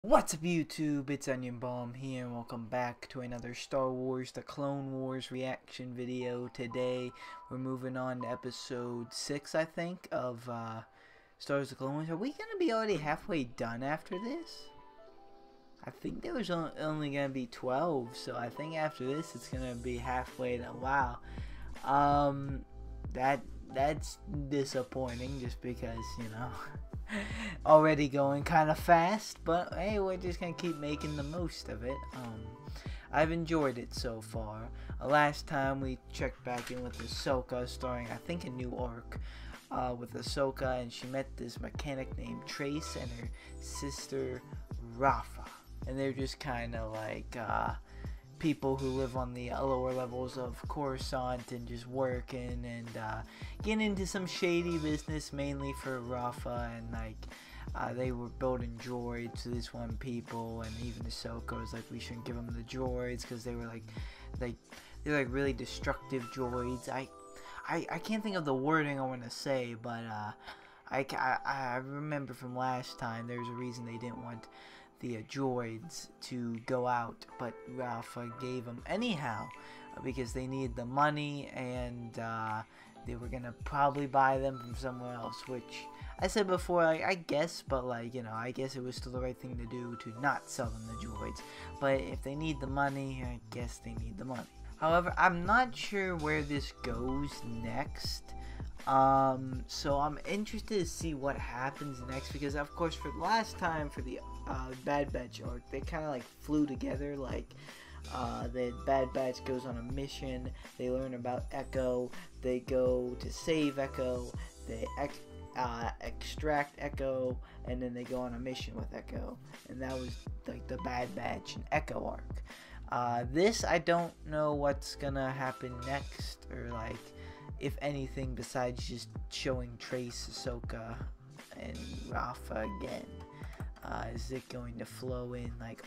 What's up YouTube, it's Onion Bomb here and welcome back to another Star Wars The Clone Wars reaction video. Today we're moving on to episode 6 I think of Star Wars The Clone Wars. Are we going to be already halfway done after this? I think there was only going to be 12, so I think after this it's going to be halfway to wow. That's disappointing just because, you know, already going kind of fast, but hey, we're just gonna keep making the most of it. I've enjoyed it so far. Last time we checked back in with Ahsoka, starring I think a new arc with Ahsoka, and she met this mechanic named Trace and her sister Rafa, and they're just kind of like people who live on the lower levels of Coruscant and just working and getting into some shady business, mainly for Rafa, and like they were building droids to this one people, and even Ahsoka was like, we shouldn't give them the droids because they were like they're like really destructive droids. I can't think of the wording I want to say, but I remember from last time there's a reason they didn't want the droids to go out, but Rafa gave them anyhow because they needed the money, and they were gonna probably buy them from somewhere else, which I said before, like, I guess, but like, you know, I guess it was still the right thing to do to not sell them the droids. But if they need the money, I guess they need the money. However, I'm not sure where this goes next. So I'm interested to see what happens next, because of course for last time for the Bad Batch arc, they kind of like flew together. Like the Bad Batch goes on a mission, they learn about Echo, they go to save Echo, they extract Echo, and then they go on a mission with Echo, and that was like the Bad Batch and Echo arc. This, I don't know what's gonna happen next, or like if anything besides just showing Trace, Ahsoka, and Rafa again. Is it going to flow in? Like,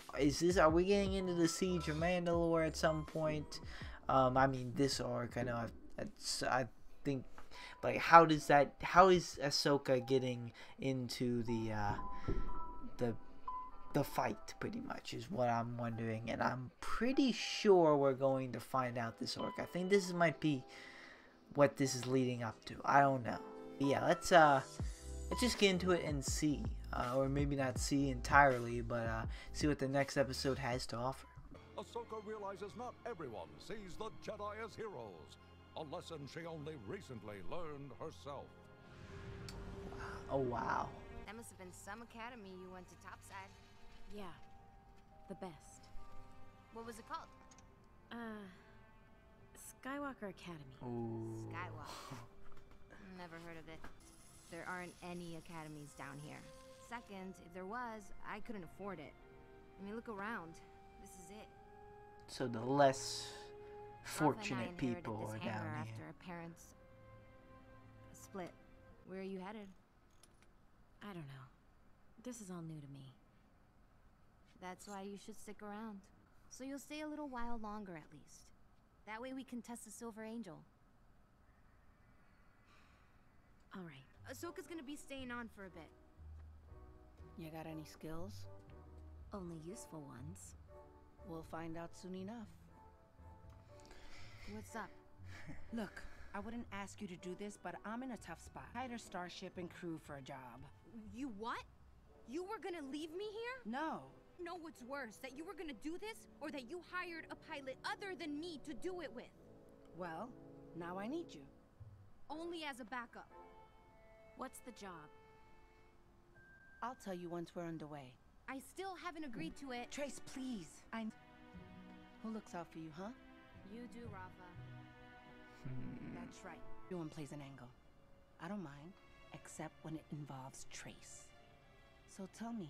are we getting into the Siege of Mandalore at some point? I mean, this arc, I know, I think, like, how is Ahsoka getting into the fight, pretty much, is what I'm wondering, and I'm pretty sure we're going to find out this arc. I think this might be what this is leading up to. I don't know. But yeah, let's just get into it and see, or maybe not see entirely, but see what the next episode has to offer. Ahsoka realizes not everyone sees the Jedi as heroes, a lesson she only recently learned herself. Oh wow. That must have been some academy you went to topside. Yeah, the best. What was it called? Skywalker Academy. Ooh. Skywalker. Never heard of it. There aren't any academies down here. Second, if there was, I couldn't afford it. I mean, look around. This is it. So the less Rafa and I fortunate people inherited are this down hangar here. after our parents split. Where are you headed? I don't know. This is all new to me. That's why you should stick around. So you'll stay a little while longer at least. That way we can test the Silver Angel. All right. Ahsoka's gonna be staying on for a bit. You got any skills? Only useful ones. We'll find out soon enough. What's up? Look, I wouldn't ask you to do this, but I'm in a tough spot. Hired a starship and crew for a job. You what? You were gonna leave me here? No. Know what's worse, that you were gonna do this, or that you hired a pilot other than me to do it with? Well, now I need you. Only as a backup. What's the job? I'll tell you once we're underway. I still haven't agreed to it. Trace, please. Who looks out for you, huh? You do, Rafa. That's right. Everyone plays an angle. I don't mind, except when it involves Trace. So tell me,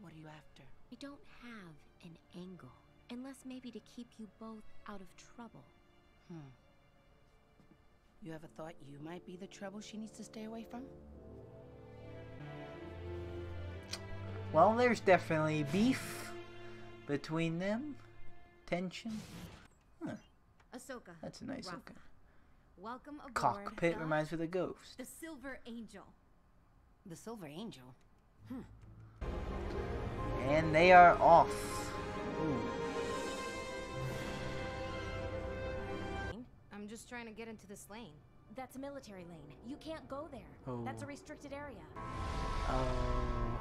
what are you after? I don't have an angle. Unless maybe to keep you both out of trouble. You ever thought you might be the trouble she needs to stay away from? Well, there's definitely beef between them. Tension. Huh. Ahsoka. That's a nice Rafa. looking. Welcome aboard. Cockpit reminds me of the Ghost. The Silver Angel. The Silver Angel? And they are off. Ooh. I'm just trying to get into this lane. That's a military lane. You can't go there. Oh. That's a restricted area. Oh.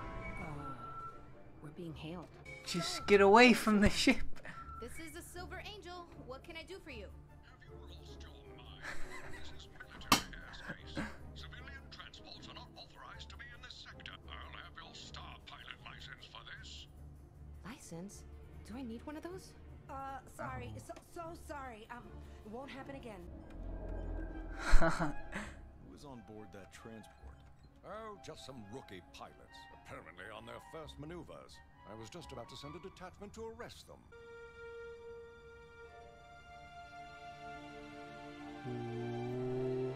We're being hailed. Just get away from the ship. This is the Silver Angel. What can I do for you? Have you lost your mind? This is military airspace. Civilian transports are not authorized to be in this sector. I'll have your star pilot license for this. License? Do I need one of those? Sorry. So sorry. It won't happen again. Who was on board that transport? Oh, just some rookie pilots, apparently on their first maneuvers. I was just about to send a detachment to arrest them. Ooh.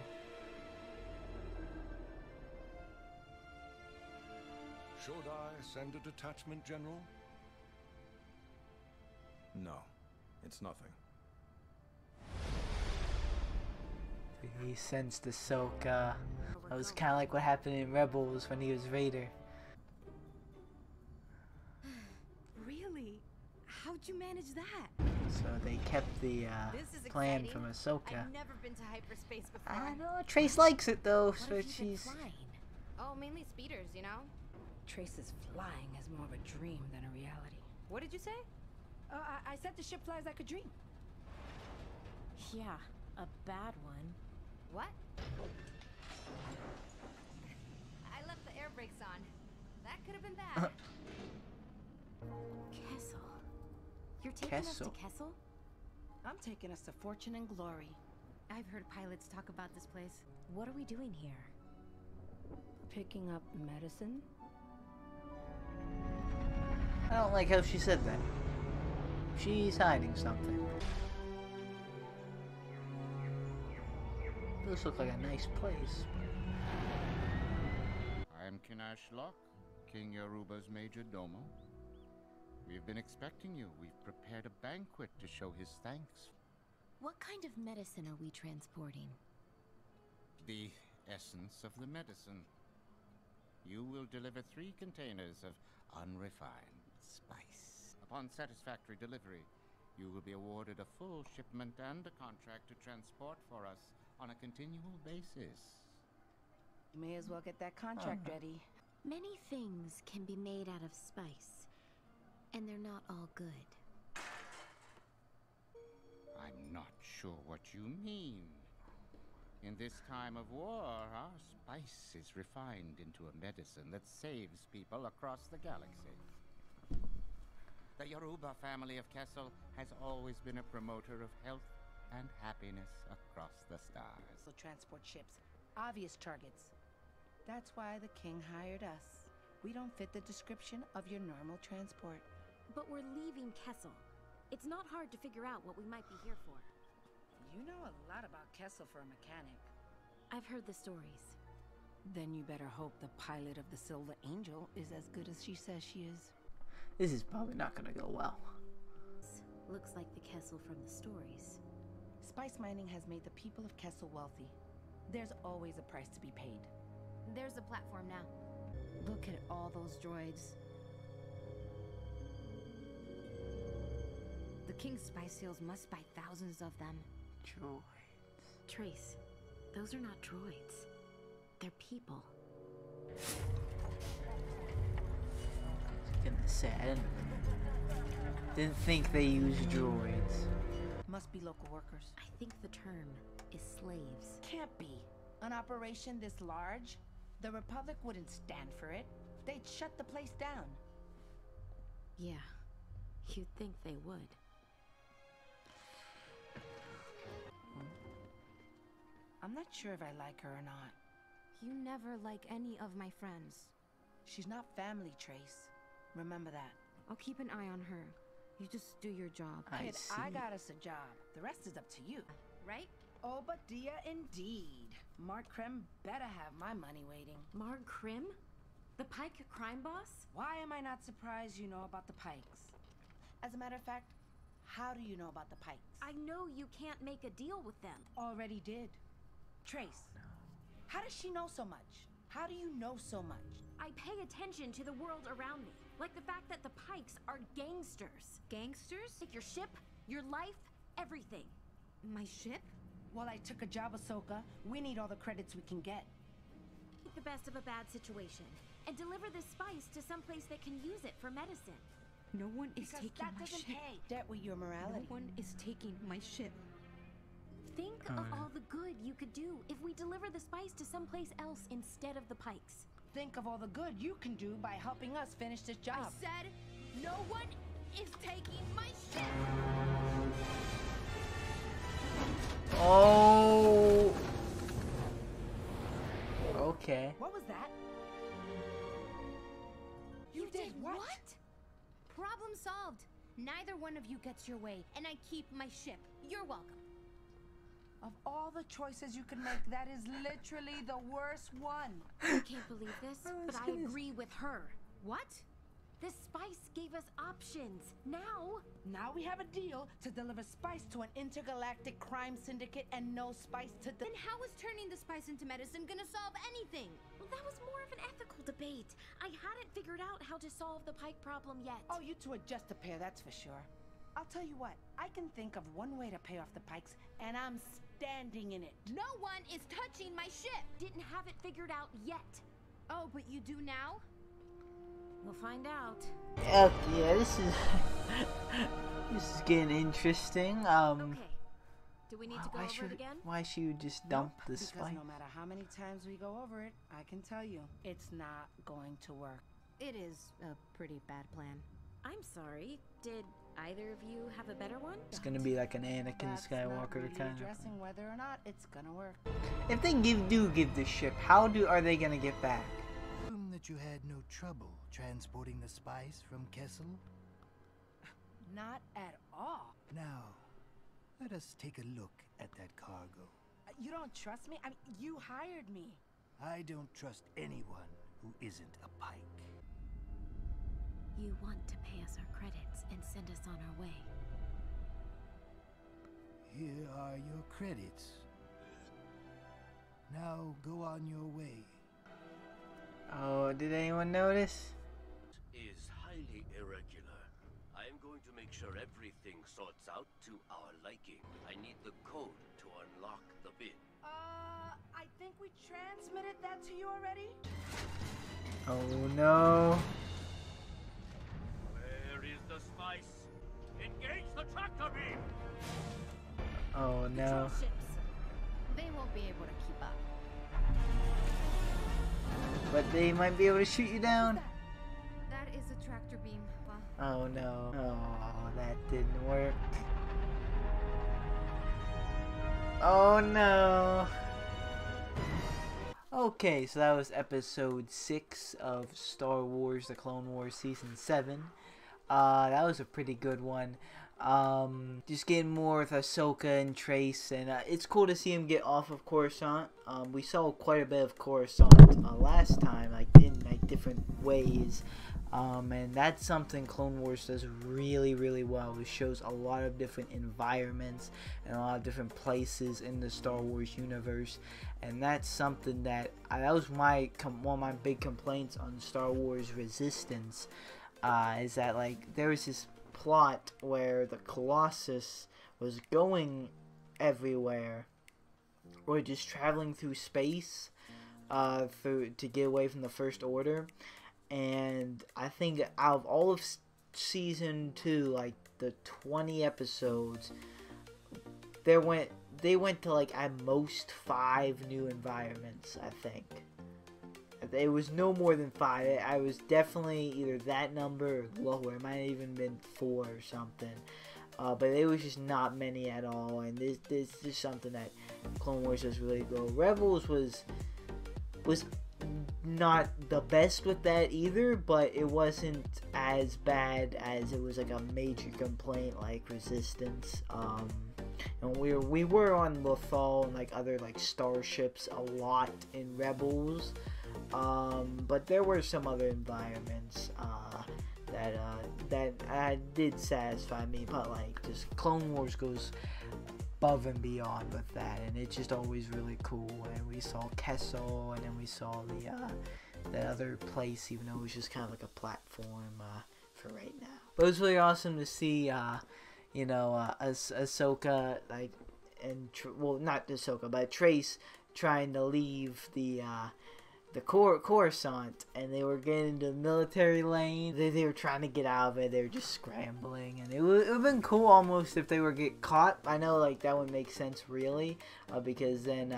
Should I send a detachment, General? No, it's nothing. He sensed Ahsoka. That was kind of like what happened in Rebels when he was Vader. Really? How'd you manage that? So they kept the This is plan exciting. from Ahsoka. I've never been to hyperspace before. I know Trace likes it though, What so have you been she's. flying? Oh, mainly speeders, you know? Trace's flying is more of a dream than a reality. What did you say? I said the ship flies like a dream. Yeah, a bad one. What? I left the air brakes on. That could have been bad. Kessel. You're taking us to Kessel. Kessel? I'm taking us to fortune and glory. I've heard pilots talk about this place. What are we doing here? Picking up medicine? I don't like how she said that. She's hiding something. This looks like a nice place. I am Kinash Locke, King Yoruba's major domo. We have been expecting you. We've prepared a banquet to show his thanks. What kind of medicine are we transporting? The essence of the medicine. You will deliver 3 containers of unrefined spice. Upon satisfactory delivery, you will be awarded a full shipment and a contract to transport for us on a continual basis. You may as well get that contract ready. Many things can be made out of spice, and they're not all good. I'm not sure what you mean. In this time of war, our spice is refined into a medicine that saves people across the galaxy. The Yoruba family of Kessel has always been a promoter of health and happiness across the stars. So transport ships, obvious targets. That's why the king hired us. We don't fit the description of your normal transport. But we're leaving Kessel. It's not hard to figure out what we might be here for. You know a lot about Kessel for a mechanic. I've heard the stories. Then you better hope the pilot of the Silver Angel is as good as she says she is. This is probably not gonna go well. Looks like the Kessel from the stories. Spice mining has made the people of Kessel wealthy. There's always a price to be paid. There's a platform now. Look at all those droids. The King's spice seals must buy thousands of them. Droids. Trace, those are not droids. They're people. Goodness sad. Didn't think they used droids. Must be local workers. I think the term is slaves. Can't be. An operation this large? The Republic wouldn't stand for it. They'd shut the place down. Yeah, you'd think they would. I'm not sure if I like her or not. You never like any of my friends. She's not family, Trace. Remember that. I'll keep an eye on her. You just do your job. Kid, see. I got us a job. The rest is up to you. Right? Oh, but dear, indeed. Mark Krem better have my money waiting. Marg Krim? The Pike crime boss? Why am I not surprised you know about the Pykes? As a matter of fact, how do you know about the Pykes? I know you can't make a deal with them. Already did. Trace, how does she know so much? How do you know so much? I pay attention to the world around me. Like the fact that the Pykes are gangsters. Gangsters? Take your ship, your life, everything. My ship? Well, I took a job, Ahsoka. We need all the credits we can get. Make the best of a bad situation and deliver this spice to some place that can use it for medicine. No one is Because taking that my doesn't ship. pay. Debt with your morality. No one is taking my ship. Think of all the good you could do if we deliver the spice to someplace else instead of the Pykes. Think of all the good you can do by helping us finish this job. I said no one is taking my ship. Oh. Okay. What was that? You did what? Problem solved. Neither one of you gets your way, and I keep my ship. You're welcome. Of all the choices you could make, that is literally the worst one. I can't believe this, Oh, but I goodness. agree with her. What? This spice gave us options. Now, Now we have a deal to deliver spice to an intergalactic crime syndicate and no spice to the... Then how is turning the spice into medicine gonna solve anything? well, that was more of an ethical debate. I hadn't figured out how to solve the Pike problem yet. Oh, you two are just a pair, that's for sure. I'll tell you what, I can think of one way to pay off the Pykes, and I'm standing in it. No one is touching my ship. Didn't have it figured out yet. Oh, but you do now? We'll find out. Yeah, this is this is getting interesting. Okay. Do we need to go over it again? Why should you just dump the Because spice? no matter how many times we go over it, I can tell you, it's not going to work. It is a pretty bad plan. I'm sorry. Did either of you have a better one? It's gonna be like an Anakin That's not Skywalker really kind of. addressing whether or not it's gonna work. If they do give the ship, how are they gonna get back? Assume that you had no trouble transporting the spice from Kessel. Not at all. Now, let us take a look at that cargo. You don't trust me? I mean, you hired me. I don't trust anyone who isn't a Pike. You want to pay us our credits and send us on our way. Here are your credits. Now go on your way. Oh, did anyone notice? Is highly irregular. I am going to make sure everything sorts out to our liking. I need the code to unlock the bin. I think we transmitted that to you already? Oh no. Where is the spice? Engage the tractor beam! Oh no. Patrol ships. They won't be able to keep up. But they might be able to shoot you down. That is a tractor beam. Well, Oh no. Oh, that didn't work. Oh no. Okay, so that was episode 6 of Star Wars: The Clone Wars Season 7. That was a pretty good one. Just getting more with Ahsoka and Trace, and it's cool to see him get off of Coruscant. We saw quite a bit of Coruscant last time, like in like different ways. And that's something Clone Wars does really, really well. It shows a lot of different environments and a lot of different places in the Star Wars universe. And that's something that that was one of my big complaints on Star Wars Resistance. Is that like there was this plot where the Colossus was going everywhere, or just traveling through space, to get away from the First Order. And I think out of all of season 2, like the 20 episodes, they went to like at most 5 new environments. I think it was no more than 5. I was definitely either that number or lower. It might have even been 4 or something. But it was just not many at all. And this is something that Clone Wars does really well. Rebels was not the best with that either, but it wasn't as bad as it was like a major complaint like Resistance. And we were on Lothal and like other like starships a lot in Rebels, but there were some other environments that did satisfy me. But like just Clone Wars goes above and beyond with that, and it's just always really cool. And we saw Kessel, and then we saw that other place, even though it was just kind of like a platform for right now. But it was really awesome to see, you know, Ahsoka, like, and well, not Ahsoka, but Trace trying to leave the Coruscant, and they were getting into the military lane. They were trying to get out of it. They were just scrambling, and it would have been cool almost if they were get caught. I know, like, that would make sense really, because then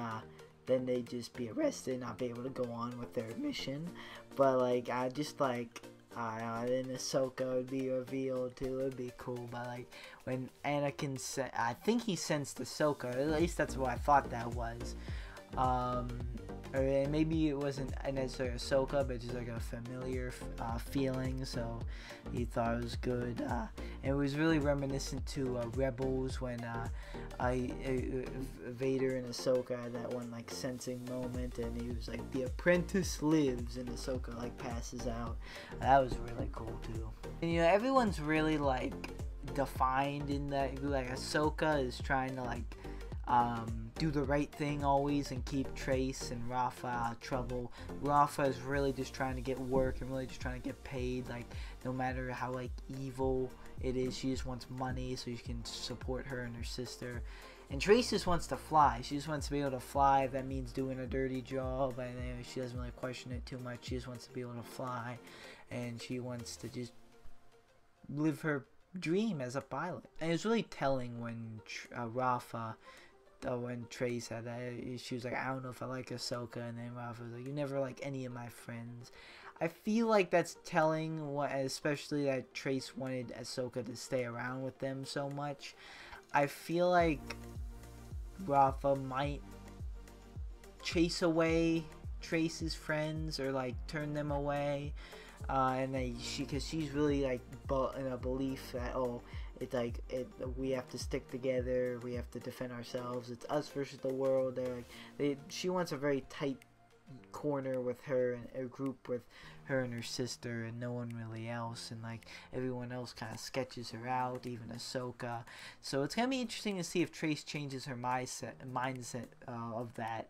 they'd just be arrested and not be able to go on with their mission. But like, I just like, then Ahsoka would be revealed too. It'd be cool. But like, when Anakin said, I think he sensed Ahsoka. At least that's what I thought that was. Or maybe it wasn't necessarily Ahsoka, but just like a familiar feeling, so he thought it was good. And it was really reminiscent to Rebels, when Vader and Ahsoka had that one like sensing moment, and he was like, "The apprentice lives," and Ahsoka like passes out. That was really cool too. And you know, everyone's really like defined in that. Like, Ahsoka is trying to like do the right thing always and keep Trace and Rafa out of trouble. Rafa is really just trying to get work and really just trying to get paid. Like, no matter how like evil it is, she just wants money so she can support her and her sister. And Trace just wants to fly. She just wants to be able to fly. If that means doing a dirty job, and she doesn't really question it too much. She just wants to be able to fly, and she wants to just live her dream as a pilot. And it was really telling when Rafa, when Trace said that, she was like, "I don't know if I like Ahsoka," and then Rafa was like, "You never like any of my friends." I feel like that's telling, especially that Trace wanted Ahsoka to stay around with them so much. I feel like Rafa might chase away Trace's friends, or like turn them away, and then because she's really like in a belief that, oh, it's like, we have to stick together, we have to defend ourselves, it's us versus the world. They're like, she wants a very tight corner with her, and a group with her and her sister, and no one really else, and like everyone else kind of sketches her out, even Ahsoka. So it's gonna be interesting to see if Trace changes her mindset of that,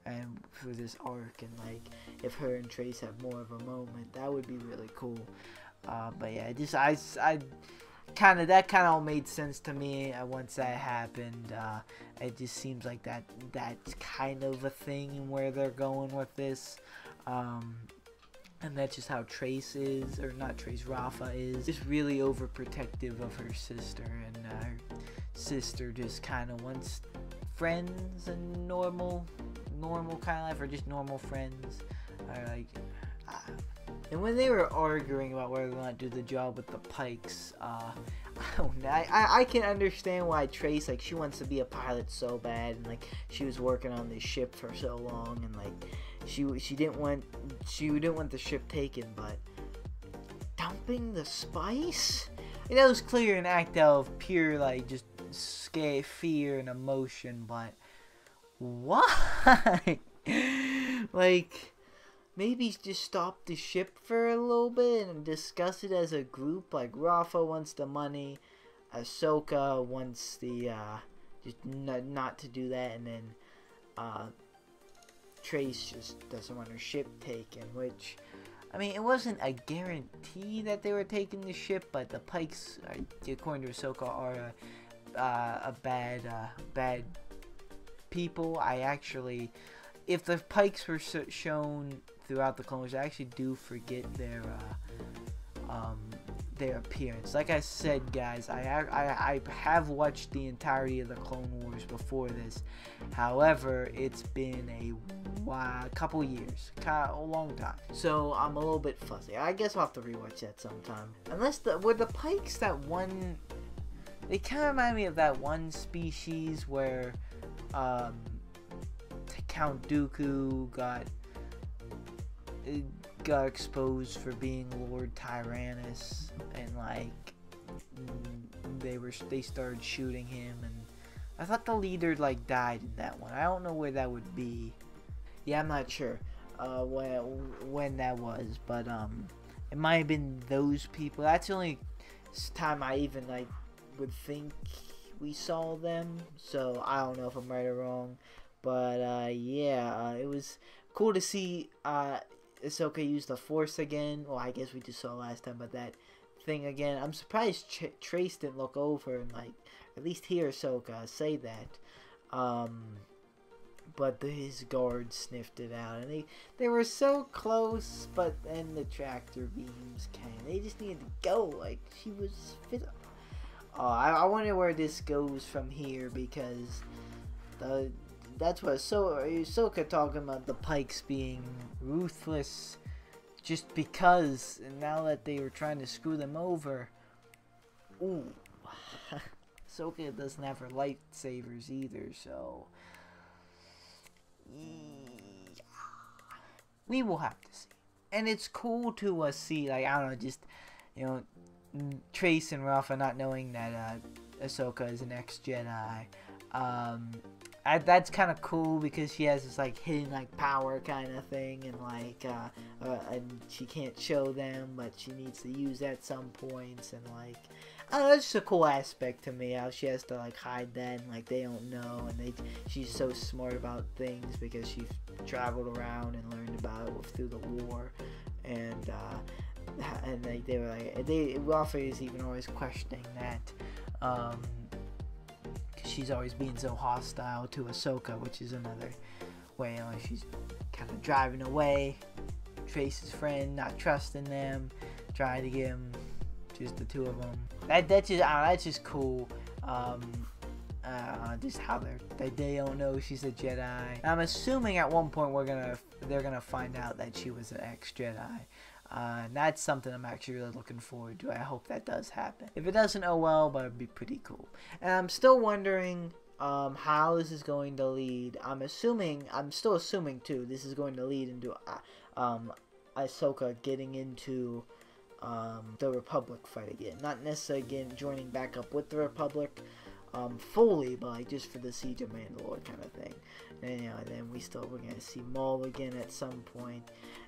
and for this arc, and like if her and Trace have more of a moment. That would be really cool. But yeah, that kind of all made sense to me once that happened. It just seems like that's kind of a thing where they're going with this, and that's just how Trace is, or not Trace, Rafa is just really overprotective of her sister, and her sister just kind of wants friends and normal kind of life, or just normal friends, or like. And when they were arguing about whether or not to do the job with the Pykes, I don't know. I can understand why Trace, like, she wants to be a pilot so bad, and like she was working on this ship for so long, and like she didn't want the ship taken, but dumping the spice, and that was clear an act of pure like just scare, fear, and emotion. But why? Like, maybe just stop the ship for a little bit and discuss it as a group. Like, Rafa wants the money, Ahsoka wants the just not to do that, and then Trace just doesn't want her ship taken. Which, I mean, it wasn't a guarantee that they were taking the ship, but the Pykes, according to Ahsoka, are a bad people. If the Pykes were shown throughout the Clone Wars, I actually do forget their appearance. Like I said, guys, I have watched the entirety of the Clone Wars before this. However, it's been a couple years, a long time, so I'm a little bit fuzzy. I guess I'll have to rewatch that sometime. Unless were the Pykes that one? They kind of remind me of that one species where Count Dooku got exposed for being Lord Tyrannus, and like they started shooting him, and I thought the leader like died in that one. I don't know where that would be. Yeah, I'm not sure when that was, but it might have been those people. That's the only time I even like would think we saw them, so I don't know if I'm right or wrong. But yeah, it was cool to see Ahsoka use the Force again. Well, I guess we just saw last time, but that thing again. I'm surprised Trace didn't look over and like at least hear Ahsoka say that. But his guards sniffed it out, and they were so close, but then the tractor beams came. They just needed to go. Like, she was fit. Oh, I wonder where this goes from here, because that's what Ahsoka talking about the Pykes being ruthless just because, and now that they were trying to screw them over. Ooh. Ahsoka doesn't have her lightsabers either, so yeah. We will have to see. And it's cool to see, like, I don't know, just, you know, Trace and Rafa not knowing that Ahsoka is an ex-Jedi. That's kind of cool because she has this like hidden like power kind of thing, and like and she can't show them, but she needs to use that at some points, and like that's just a cool aspect to me, how she has to like hide that, and like they don't know, and she's so smart about things because she's traveled around and learned about it through the war, and like they were like Rafa is even always questioning that. She's always being so hostile to Ahsoka, which is another way like she's kind of driving away. Trace's friend, not trusting them, trying to get him, just the two of them. That's just cool. Just how they don't know she's a Jedi. I'm assuming at one point they're gonna find out that she was an ex-Jedi. And that's something I'm actually really looking forward to. I hope that does happen. If it doesn't, oh well, but it'd be pretty cool. And I'm still wondering how this is going to lead. I'm still assuming too, this is going to lead into Ahsoka getting into the Republic fight again. Not necessarily again joining back up with the Republic fully, but like just for the Siege of Mandalore kind of thing. And you know, then we're gonna see Maul again at some point,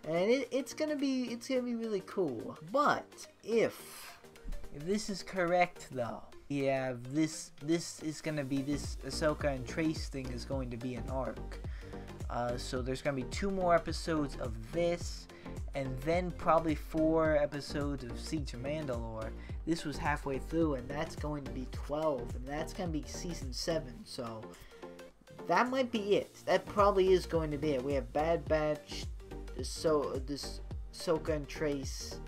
and it's gonna be really cool. But if this is correct though, yeah, this is gonna be this Ahsoka and Trace thing is going to be an arc. So there's gonna be 2 more episodes of this, and then probably 4 episodes of Siege of Mandalore. This was halfway through, and that's going to be 12, and that's going to be season 7, so that might be it. That probably is going to be it. We have Bad Batch, this Ahsoka and Trace,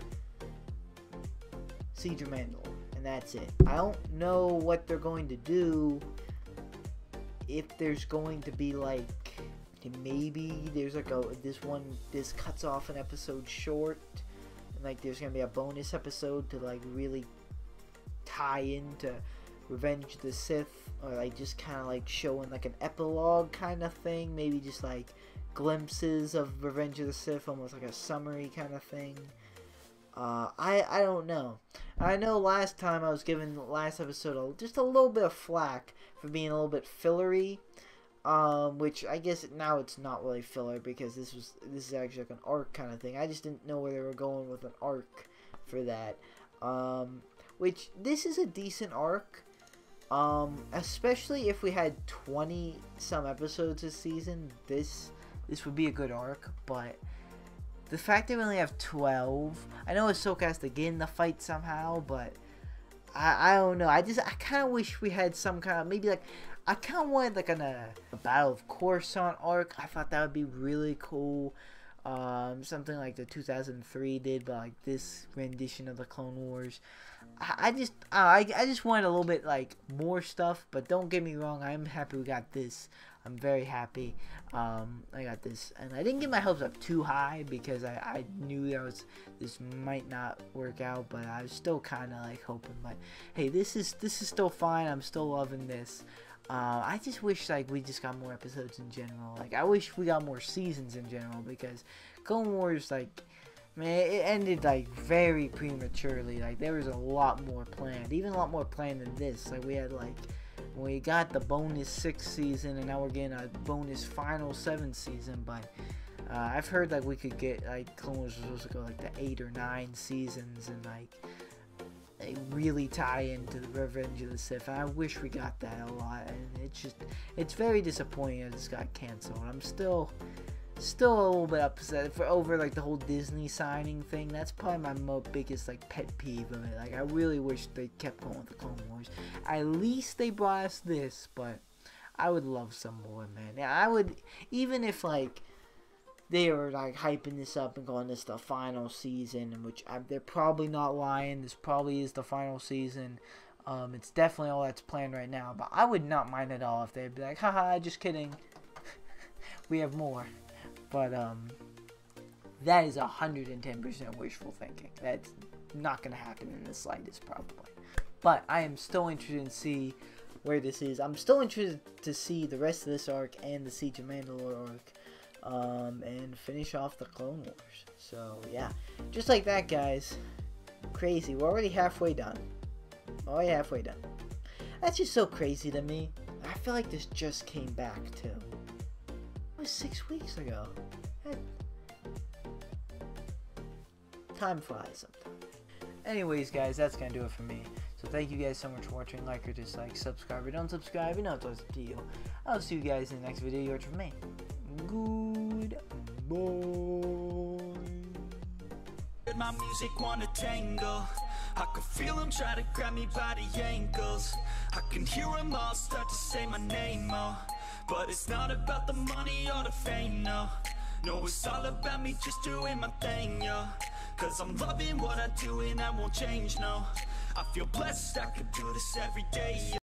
Siege of Mandalore, and that's it. I don't know what they're going to do, if there's going to be like, maybe there's like this cuts off an episode short, and like there's gonna be a bonus episode to like really tie into Revenge of the Sith, or like just kind of like showing like an epilogue kind of thing, maybe just like glimpses of Revenge of the Sith, almost like a summary kind of thing. I don't know. I know last time I was giving the last episode just a little bit of flack for being a little bit fillery. Which I guess now it's not really filler, because this is actually like an arc kind of thing. I just didn't know where they were going with an arc for that. Which this is a decent arc. Especially if we had 20 some episodes this season, this would be a good arc. But the fact that we only have 12, I know Ahsoka has to get in the fight somehow, but I don't know. I kind of wish we had some kind of, maybe like, I kind of wanted like a Battle of Coruscant arc. I thought that would be really cool. Something like the 2003 did, but like this rendition of the Clone Wars. I just wanted a little bit like more stuff, but don't get me wrong, I'm happy we got this. I'm very happy I got this, and I didn't get my hopes up too high because I knew this might not work out, but I was still kind of like hoping. But hey, this is still fine. I'm still loving this. I just wish like we just got more episodes in general. Like I wish we got more seasons in general, because Clone Wars, like, man, it ended like very prematurely. Like there was a lot more planned, even a lot more planned than this. Like we had like, we got the bonus 6th season, and now we're getting a bonus final 7th season. But I've heard like we could get like Clone Wars was supposed to go like the 8 or 9 seasons, and like they really tie into the Revenge of the Sith. And I wish we got that a lot, and it's very disappointing that this got canceled. I'm still still a little bit upset for over like the whole Disney signing thing. That's probably my biggest like pet peeve of it. Like I really wish they kept going with the Clone Wars. At least they brought us this, but I would love some more, man. Yeah, I would, even if like they were like hyping this up and going, this is the final season, in which they're probably not lying. This probably is the final season. It's definitely all that's planned right now. But I would not mind at all if they'd be like, haha, just kidding. We have more. But that is 110% wishful thinking. That's not going to happen in the slightest, probably. But I am still interested in see where this is. I'm still interested to see the rest of this arc and the Siege of Mandalore arc, and finish off the Clone Wars. So yeah, just like that, guys. Crazy. We're already halfway done. Already halfway done. That's just so crazy to me. I feel like this just came back too. It was 6 weeks ago. Time flies sometimes. Anyways, guys, that's gonna do it for me. So thank you guys so much for watching. Like or dislike, subscribe or don't subscribe. You know it's up to you. I'll see you guys in the next video. You're from me. Goodbye. My music wanna tangle. I can feel them try to grab me by the ankles. I can hear them all start to say my name, oh. But it's not about the money or the fame, no. No, it's all about me just doing my thing, yo. Cause I'm loving what I do and I won't change, no. I feel blessed I could do this every day,